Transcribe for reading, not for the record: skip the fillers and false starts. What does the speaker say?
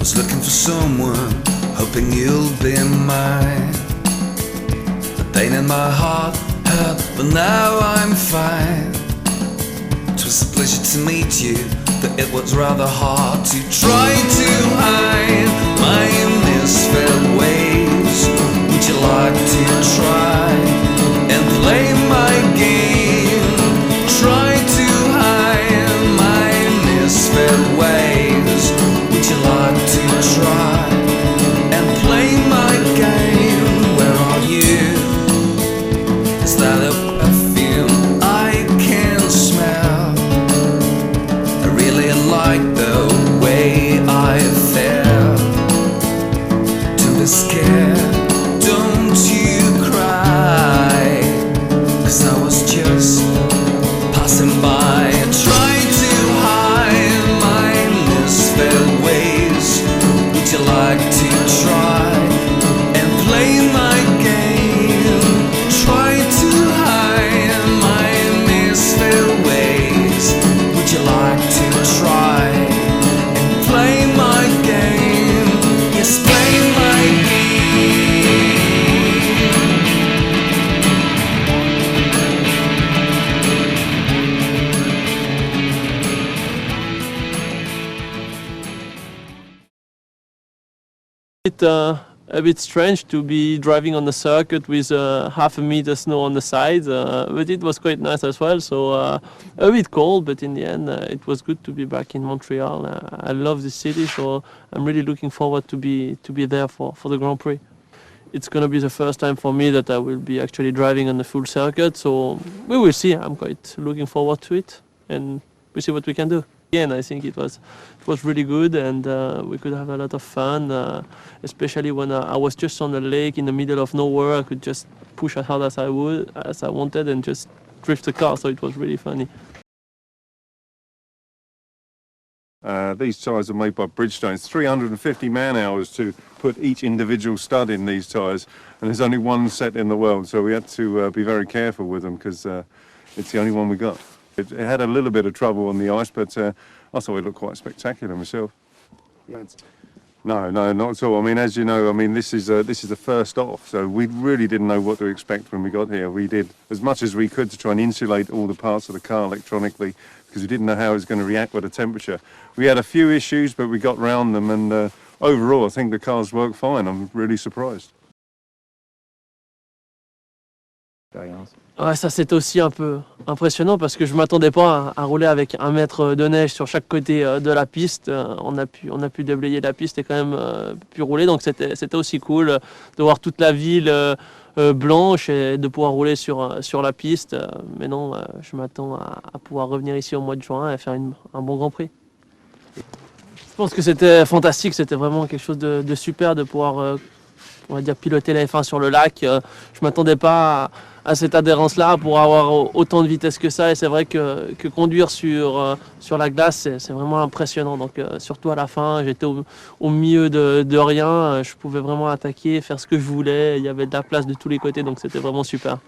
was looking for someone, hoping you'll be mine. The pain in my heart hurt, but now I'm fine. It was a pleasure to meet you, but it was rather hard to try to hide my misfit ways. Would you like to try and play my game? Try to hide my misfit ways. Would you like to try and play my game? Where are you? Is that a perfume I can smell? I really like the way I feel. Don't be scared, don't you cry, 'cause I was just passing by. Try to hide my misfit ways. Would you like to try and play my game? Try to hide my misfit ways. Would you like to try and play my game? Yes, play my game. A bit strange to be driving on the circuit with half a meter snow on the sides, but it was quite nice as well. So a bit cold, but in the end it was good to be back in Montreal. I love this city, so I'm really looking forward to be there for the Grand Prix. It's going to be the first time for me that I will be actually driving on the full circuit, so we will see. I'm quite looking forward to it, and we'll see what we can do. Again, I think it was really good, and we could have a lot of fun, especially when I was just on the lake in the middle of nowhere. I could just push as hard as I wanted, and just drift the car, so it was really funny. These tyres are made by Bridgestone. It's 350 man-hours to put each individual stud in these tyres, and there's only one set in the world, so we had to be very careful with them because it's the only one we got. It had a little bit of trouble on the ice, but I thought it looked quite spectacular myself. No, not at all. I mean, as you know, this is the first off, so we really didn't know what to expect when we got here. We did as much as we could to try and insulate all the parts of the car electronically because we didn't know how it was going to react with the temperature. We had a few issues, but we got round them, and overall, I think the cars work fine. I'm really surprised. Ouais, ça c'était aussi un peu impressionnant parce que je m'attendais pas à rouler avec 1 mètre de neige sur chaque côté de la piste. On a pu déblayer la piste et quand même pu rouler, donc c'était aussi cool de voir toute la ville blanche et de pouvoir rouler sur la piste. Mais non, je m'attends à pouvoir revenir ici au mois de juin et faire un bon Grand Prix. Je pense que c'était fantastique, c'était vraiment quelque chose de super de pouvoir on va dire piloter la F1 sur le lac. Je m'attendais pas à cette adhérence-là pour avoir autant de vitesse que ça, et c'est vrai que conduire sur la glace, c'est vraiment impressionnant. Donc surtout à la fin, j'étais au milieu de rien, je pouvais vraiment attaquer, faire ce que je voulais, il y avait de la place de tous les côtés, donc c'était vraiment super.